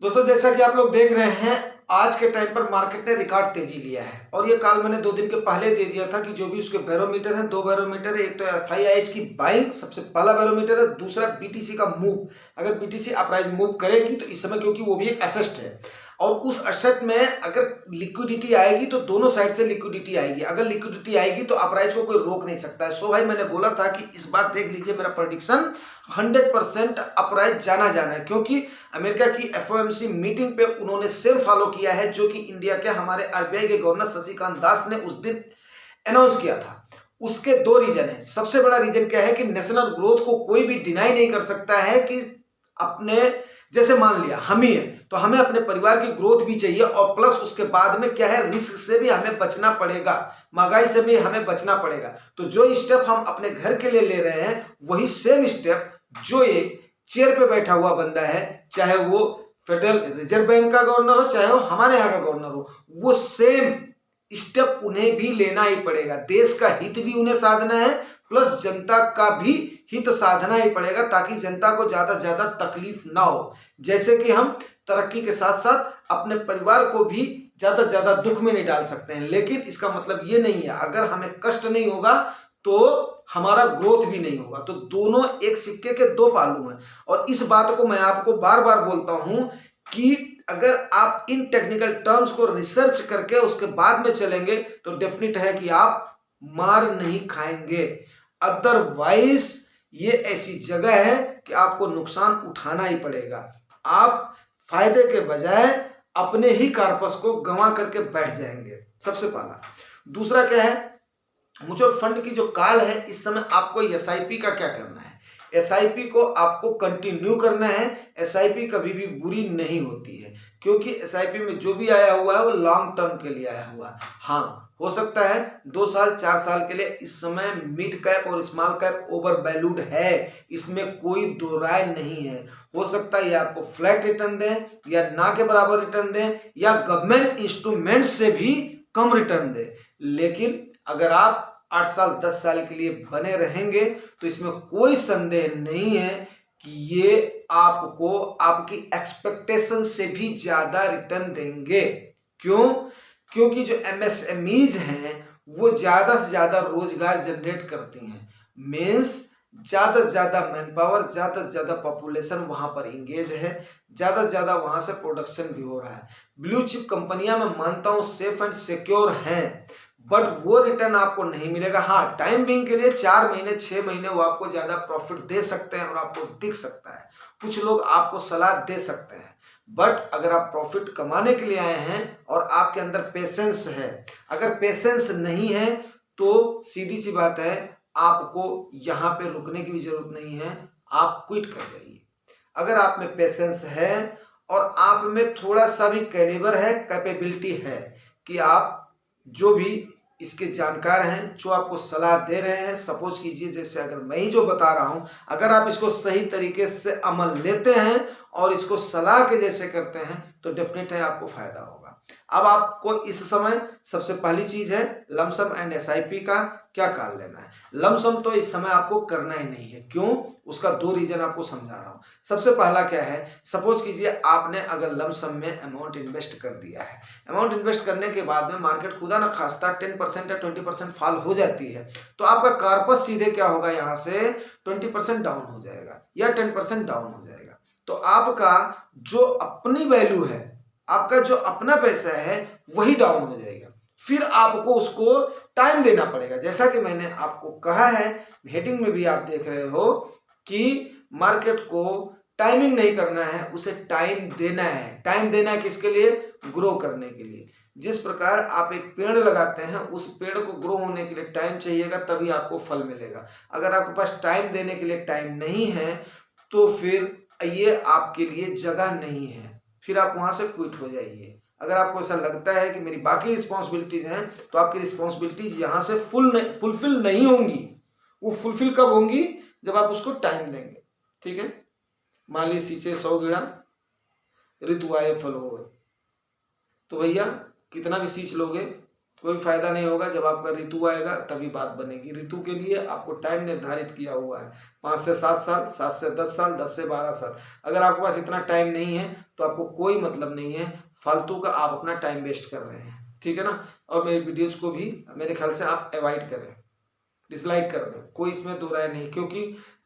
दोस्तों जैसा कि आप लोग देख रहे हैं, आज के टाइम पर मार्केट ने रिकॉर्ड तेजी लिया है और ये कॉल मैंने 2 दिन के पहले दे दिया था कि जो भी उसके बैरोमीटर हैं, 2 बैरोमीटर है। एक तो एफआईआईज की बाइंग सबसे पहला बैरोमीटर है, दूसरा बीटीसी का मूव। अगर बीटीसी अपराइज मूव करेगी तो इस समय, क्योंकि वो भी एक एसेट है और उस एसेट में अगर लिक्विडिटी आएगी तो दोनों साइड से लिक्विडिटी आएगी। अगर लिक्विडिटी आएगी तो अपराइज को कोई रोक नहीं सकता है। सो भाई मैंने बोला था कि इस बार देख लीजिए, मेरा प्रेडिक्शन 100% अपराइज जाना है, क्योंकि अमेरिका की एफओएमसी मीटिंग पे उन्होंने सेम फॉलो किया है जो कि इंडिया के हमारे आरबीआई के गवर्नर शक्तिकांत दास ने उस दिन अनाउंस किया था। उसके 2 रीजन है। सबसे बड़ा रीजन क्या है कि नेशनल ग्रोथ को कोई भी डिनाई नहीं कर सकता है कि अपने, जैसे मान लिया हम ही है तो हमें अपने परिवार की ग्रोथ भी चाहिए और प्लस उसके बाद में क्या है, रिस्क से भी हमें बचना पड़ेगा, महंगाई से भी हमें बचना पड़ेगा। तो जो स्टेप हम अपने घर के लिए ले रहे हैं वही सेम स्टेप जो एक चेयर पे बैठा हुआ बंदा है, चाहे वो फेडरल रिजर्व बैंक का गवर्नर हो, चाहे वो हमारे यहाँ का गवर्नर हो, वो सेम स्टेप उन्हें भी लेना ही पड़ेगा। देश का हित भी उन्हें साधना है, प्लस जनता का भी हित साधना ही पड़ेगा, ताकि जनता को ज्यादा से ज्यादा तकलीफ ना हो। जैसे कि हम तरक्की के साथ साथ अपने परिवार को भी ज्यादा से ज्यादा दुख में नहीं डाल सकते हैं, लेकिन इसका मतलब ये नहीं है अगर हमें कष्ट नहीं होगा तो हमारा ग्रोथ भी नहीं होगा। तो दोनों एक सिक्के के 2 पहलू हैं और इस बात को मैं आपको बार बार बोलता हूं कि अगर आप इन टेक्निकल टर्म्स को रिसर्च करके उसके बाद में चलेंगे तो डेफिनेट है कि आप मार नहीं खाएंगे। अदरवाइज ये ऐसी जगह है कि आपको नुकसान उठाना ही पड़ेगा। आप फायदे के बजाय अपने ही कार्पस को गंवा करके बैठ जाएंगे, सबसे पहला। दूसरा क्या है, म्यूचुअल फंड की जो कॉल है, इस समय आपको एसआईपी का क्या करना है। एसआईपी को आपको कंटिन्यू करना है। एसआईपी कभी भी बुरी नहीं होती है, क्योंकि एसआईपी में जो भी आया हुआ है वो लॉन्ग टर्म के लिए आया हुआ है। हाँ, हो सकता है 2 साल 4 साल के लिए इस समय मिड कैप और स्मॉल कैप ओवर वैल्यूड है, इसमें कोई दो राय नहीं है। हो सकता है ये आपको फ्लैट रिटर्न दें या ना के बराबर रिटर्न दें या गवर्नमेंट इंस्ट्रूमेंट से भी कम रिटर्न दे, लेकिन अगर आप 8 साल 10 साल के लिए बने रहेंगे तो इसमें कोई संदेह नहीं है कि ये आपको आपकी एक्सपेक्टेशन से भी ज्यादा रिटर्न देंगे। क्यों? क्योंकि जो एमएसएमईज हैं वो ज्यादा से ज्यादा रोजगार जनरेट करती हैं। मीन्स ज्यादा से ज्यादा मैन पावर, ज्यादा से ज्यादा पॉपुलेशन वहां पर इंगेज है, ज्यादा से ज्यादा वहां से प्रोडक्शन भी हो रहा है। ब्लू चिप कंपनियां मैं मानता हूं सेफ एंड सिक्योर हैं, बट वो रिटर्न आपको नहीं मिलेगा। हाँ, टाइम बिंग के लिए 4 महीने 6 महीने वो आपको ज्यादा प्रॉफिट दे सकते हैं और आपको दिख सकता है, कुछ लोग आपको सलाह दे सकते हैं। बट अगर आप प्रॉफिट कमाने के लिए आए हैं और आपके अंदर पेशेंस है, अगर पेशेंस नहीं है तो सीधी सी बात है, आपको यहाँ पे रुकने की भी जरूरत नहीं है, आप क्विट कर जाइए। अगर आप में पेशेंस है और आप में थोड़ा सा भी कैलिबर है, कैपेबिलिटी है कि आप जो भी इसके जानकार हैं, जो आपको सलाह दे रहे हैं, सपोज कीजिए जैसे अगर मैं ही जो बता रहा हूं, अगर आप इसको सही तरीके से अमल लेते हैं और इसको सलाह के जैसे करते हैं तो डेफिनेट है आपको फायदा होगा। अब आपको इस समय सबसे पहली चीज है लमसम एंड एसआईपी का क्या कॉल लेना है। लमसम तो इस समय आपको करना ही नहीं है। क्यों? उसका 2 रीजन आपको समझा रहा हूं। सबसे पहला क्या है, सपोज कीजिए आपने अगर लमसम में अमाउंट इन्वेस्ट कर दिया है, अमाउंट इन्वेस्ट करने के बाद में मार्केट खुदा ना खास्ता 10% या 20% फॉल हो जाती है, तो आपका कार्पस सीधे क्या होगा, यहां से 20% डाउन हो जाएगा या 10% डाउन हो जाएगा। तो आपका जो अपनी वैल्यू है, आपका जो अपना पैसा है वही डाउन हो जाएगा। फिर आपको उसको टाइम देना पड़ेगा। जैसा कि मैंने आपको कहा है, हेडिंग में भी आप देख रहे हो कि मार्केट को टाइमिंग नहीं करना है, उसे टाइम देना है। टाइम देना है किसके लिए? ग्रो करने के लिए। जिस प्रकार आप एक पेड़ लगाते हैं, उस पेड़ को ग्रो होने के लिए टाइम चाहिएगा, तभी आपको फल मिलेगा। अगर आपके पास टाइम देने के लिए टाइम नहीं है तो फिर ये आपके लिए जगह नहीं है, फिर आप वहां से क्विट हो जाइए। अगर आपको ऐसा लगता है कि मेरी बाकी रिस्पॉन्सिबिलिटीज हैं, तो आपकी रिस्पॉन्सिबिलिटीज यहां से फुलफिल नहीं होंगी। वो फुलफिल कब होंगी? जब आप उसको टाइम देंगे। ठीक है? मान ली सींचे 100 गिड़ा, ऋतु आए फल हो गए, तो भैया कितना भी सींच लोगे कोई फायदा नहीं होगा। जब आपका ऋतु आएगा तभी बात बनेगी। ऋतु के लिए आपको टाइम निर्धारित किया हुआ है, 5 से 7 साल, 7 से 10 साल, 10 से 12 साल। अगर आपके पास इतना टाइम नहीं है तो आपको कोई मतलब नहीं है, फालतू का आप अपना टाइम वेस्ट कर रहे हैं, ठीक है ना। और मेरी वीडियोज को भी मेरे ख्याल से आप अवॉइड करें, डिसलाइक कर दें, कोई इसमें दो राय नहीं, क्योंकि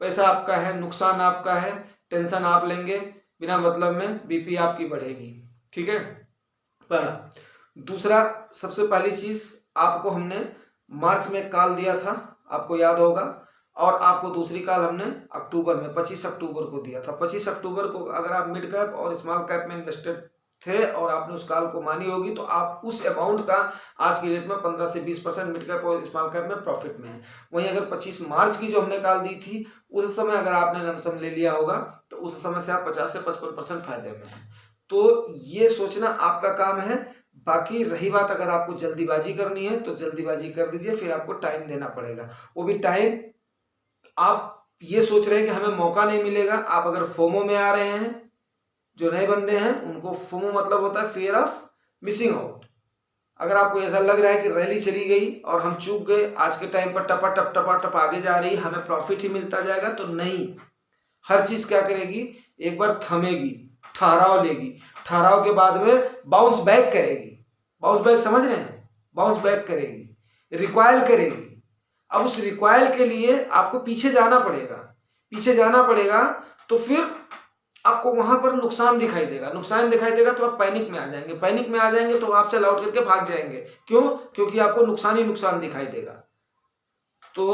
पैसा आपका है, नुकसान आपका है, टेंशन आप लेंगे बिना मतलब में, बीपी आपकी बढ़ेगी, ठीक है। पहला। दूसरा, सबसे पहली चीज, आपको हमने मार्च में कॉल दिया था, आपको याद होगा, और आपको दूसरी कॉल हमने अक्टूबर में 25 अक्टूबर को दिया था। 25 अक्टूबर को अगर आप मिड कैप और स्मॉल कैप में इन्वेस्टेड थे और आपने उस कॉल को मानी होगी, तो आप उस अमाउंट का आज की डेट में 15 से 20% मिड कैप और स्मॉल कैप में प्रॉफिट में है। वहीं अगर 25 मार्च की जो हमने कॉल दी थी, उस समय अगर आपने लमसम ले लिया होगा, तो उस समय से आप 50 से 55% फायदे में हैं। तो ये सोचना आपका काम है। बाकी रही बात, अगर आपको जल्दीबाजी करनी है तो जल्दीबाजी कर दीजिए, फिर आपको टाइम देना पड़ेगा। वो भी टाइम, आप ये सोच रहे हैं कि हमें मौका नहीं मिलेगा, आप अगर फोमो में आ रहे हैं, जो नए बंदे हैं उनको फोमो मतलब होता है फियर ऑफ मिसिंग आउट। अगर आपको ऐसा लग रहा है कि रैली चली गई और हम चूक गए, आज के टाइम पर टपा टप आगे जा रही, हमें प्रॉफिट ही मिलता जाएगा, तो नहीं। हर चीज क्या करेगी, एक बार थमेगी, ठहराव लेगी, ठहराव के बाद में बाउंस बैक करेगी। बाउंस बैक समझ रहे हैं, बाउंस बैक करेगी, रिक्वाइल करेगी। अब उस रिक्वाइल के लिए आपको पीछे जाना पड़ेगा, पीछे जाना पड़ेगा, तो फिर आपको वहां पर नुकसान दिखाई देगा, नुकसान दिखाई देगा तो आप पैनिक में आ जाएंगे, पैनिक में आ जाएंगे तो आप सेल आउट करके भाग जाएंगे। क्यों? क्योंकि आपको नुकसान ही नुकसान दिखाई देगा। तो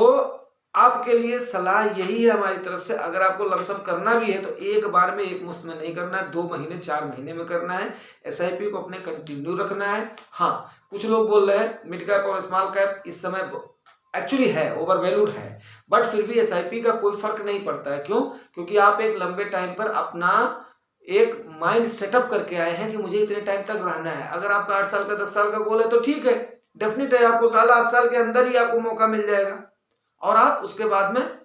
आपके लिए सलाह यही है हमारी तरफ से, अगर आपको लमसम करना भी है तो एक बार में एक मुश्त में नहीं करना है, 2 महीने 4 महीने में करना है। एसआईपी को अपने कंटिन्यू रखना है। हाँ, कुछ लोग बोल रहे हैं मिड कैप और स्मॉल कैप इस समय एक्चुअली है ओवर वैल्यूड है, बट फिर भी एसआईपी का कोई फर्क नहीं पड़ता है। क्यों? क्योंकि आप एक लंबे टाइम पर अपना एक माइंड सेटअप करके आए हैं कि मुझे इतने टाइम तक रहना है। अगर आपका 8 साल का 10 साल का गोल है तो ठीक है, डेफिनेट है, आपको 8 साल के अंदर ही आपको मौका मिल जाएगा, और आप उसके बाद में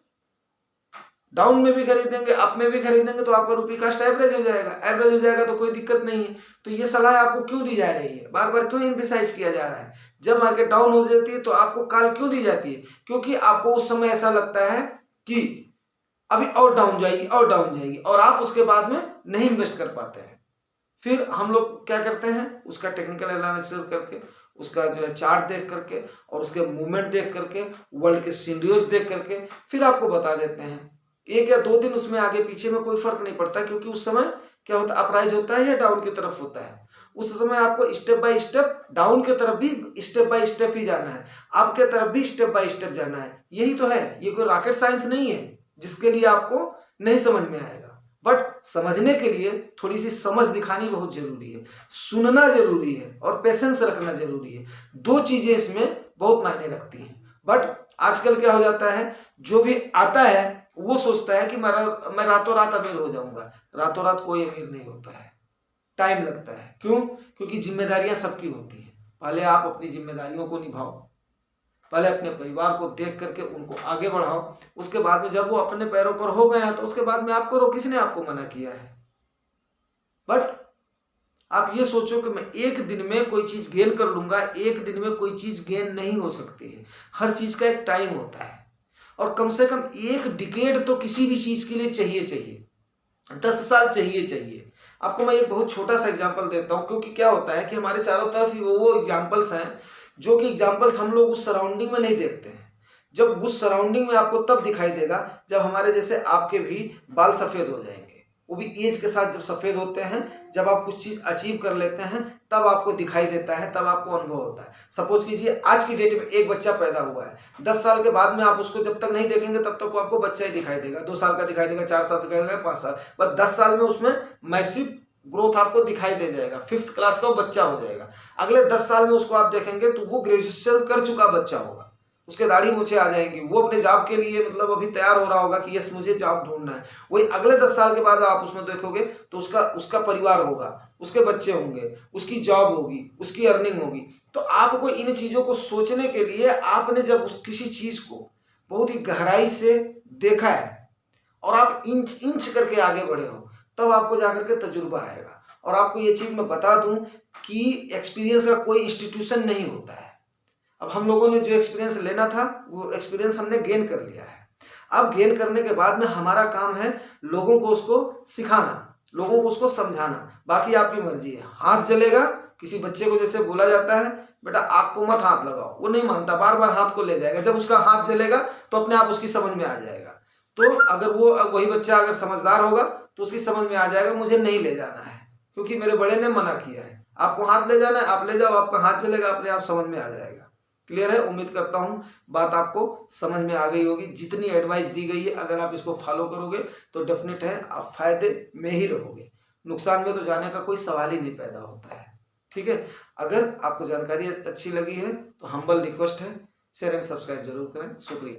डाउन में भी खरीदेंगे, अप में भी खरीदेंगे, तो आपका रुपी कास्ट एवरेज हो जाएगा, एवरेज हो जाएगा तो कोई दिक्कत नहीं है। तो ये सलाह आपको क्यों दी जा रही है, बार बार क्यों एम्फसाइज किया जा रहा है? जब मार्केट डाउन हो जाती है तो आपको कॉल क्यों दी जाती है? क्योंकि आपको उस समय ऐसा लगता है कि अभी और डाउन जाएगी और डाउन जाएगी, और आप उसके बाद में नहीं इन्वेस्ट कर पाते हैं। फिर हम लोग क्या करते हैं, उसका टेक्निकल एनालिसिस करके, उसका जो है चार्ट देख करके, और उसके मूवमेंट देख करके, वर्ल्ड के सिनेरियोज देख करके, फिर आपको बता देते हैं। 1 या 2 दिन उसमें आगे पीछे में कोई फर्क नहीं पड़ता, क्योंकि उस समय क्या होता है, अपराइज होता है या डाउन की तरफ होता है। उस समय आपको स्टेप बाय स्टेप डाउन की तरफ भी स्टेप बाय स्टेप ही जाना है, आपके तरफ भी स्टेप बाय स्टेप जाना है। यही तो है, ये कोई रॉकेट साइंस नहीं है जिसके लिए आपको नहीं समझ में आएगा। बट समझने के लिए थोड़ी सी समझ दिखानी बहुत जरूरी है, सुनना जरूरी है, और पेशेंस रखना जरूरी है। 2 चीजें इसमें बहुत मायने रखती हैं। बट आजकल क्या हो जाता है, जो भी आता है वो सोचता है कि मैं रातों रात अमीर हो जाऊंगा। रातों रात कोई अमीर नहीं होता है, टाइम लगता है। क्यों? क्योंकि जिम्मेदारियां सबकी होती हैं। पहले आप अपनी जिम्मेदारियों को निभाओ, पहले अपने परिवार को देख करके उनको आगे बढ़ाओ, उसके बाद में जब वो अपने पैरों पर हो गए हैं तो उसके बाद में आप करो, किसने आपको मना किया है? बट आप ये सोचो कि मैं एक दिन में कोई चीज गेन कर लूंगा, एक दिन में कोई चीज गेन नहीं हो सकती है। हर चीज का एक टाइम होता है, और कम से कम 1 डिकेड तो किसी भी चीज के लिए चाहिए, 10 साल चाहिए। आपको मैं एक बहुत छोटा सा एग्जांपल देता हूं, क्योंकि क्या होता है कि हमारे चारों तरफ वो एग्जांपल्स हैं जो कि एग्जांपल्स हम लोग उस सराउंडिंग में नहीं देखते हैं। जब उस सराउंडिंग में आपको तब दिखाई देगा जब हमारे जैसे आपके भी बाल सफेद हो जाएंगे, वो भी एज के साथ जब सफेद होते हैं, जब आप कुछ चीज अचीव कर लेते हैं, तब आपको दिखाई देता है, तब आपको अनुभव होता है। सपोज कीजिए आज की डेट में एक बच्चा पैदा हुआ है, 10 साल के बाद में आप उसको जब तक नहीं देखेंगे तब तक आपको बच्चा ही दिखाई देगा। 2 साल का दिखाई देगा, 4 साल दिखाई देगा, 5 साल, बस 10 साल में उसमें मैसिव ग्रोथ आपको दिखाई दे जाएगा। 5th क्लास का वो बच्चा हो जाएगा। अगले 10 साल में उसको आप देखेंगे तो वो ग्रेजुएशन कर चुका बच्चा होगा, उसके दाढ़ी मूछें आ जाएंगी, वो अपने जॉब के लिए मतलब अभी तैयार हो रहा होगा कि यस मुझे जॉब ढूंढना है। वही अगले 10 साल के बाद आप उसमें देखोगे तो उसका परिवार होगा, उसके बच्चे होंगे, उसकी जॉब होगी, उसकी अर्निंग होगी। तो आपको इन चीजों को सोचने के लिए आपने जब किसी चीज को बहुत ही गहराई से देखा है और आप इंच करके आगे बढ़े हो, तब आपको जाकर के तजुर्बा आएगा। और आपको ये चीज मैं बता दूं कि एक्सपीरियंस का कोई इंस्टीट्यूशन नहीं होता है। अब हम लोगों ने जो एक्सपीरियंस लेना था वो एक्सपीरियंस हमने गेन कर लिया है। अब गेन करने के बाद में हमारा काम है लोगों को उसको सिखाना। लोगों को उसको समझाना, बाकी आपकी मर्जी है। हाथ जलेगा, किसी बच्चे को जैसे बोला जाता है बेटा आग को मत हाथ लगाओ, वो नहीं मानता, बार बार हाथ को ले जाएगा। जब उसका हाथ जलेगा तो अपने आप उसकी समझ में आ जाएगा। तो अगर वो वही बच्चा अगर समझदार होगा तो उसकी समझ में आ जाएगा मुझे नहीं ले जाना है, क्योंकि मेरे बड़े ने मना किया है। आपको हाथ ले जाना है, आप ले जाओ, आपका हाथ जलेगा, अपने आप समझ में आ जाएगा। क्लियर है? उम्मीद करता हूँ बात आपको समझ में आ गई होगी। जितनी एडवाइस दी गई है अगर आप इसको फॉलो करोगे तो डेफिनेट है आप फायदे में ही रहोगे, नुकसान में तो जाने का कोई सवाल ही नहीं पैदा होता है। ठीक है, अगर आपको जानकारी अच्छी लगी है तो हम्बल रिक्वेस्ट है शेयर एंड सब्सक्राइब जरूर करें। शुक्रिया।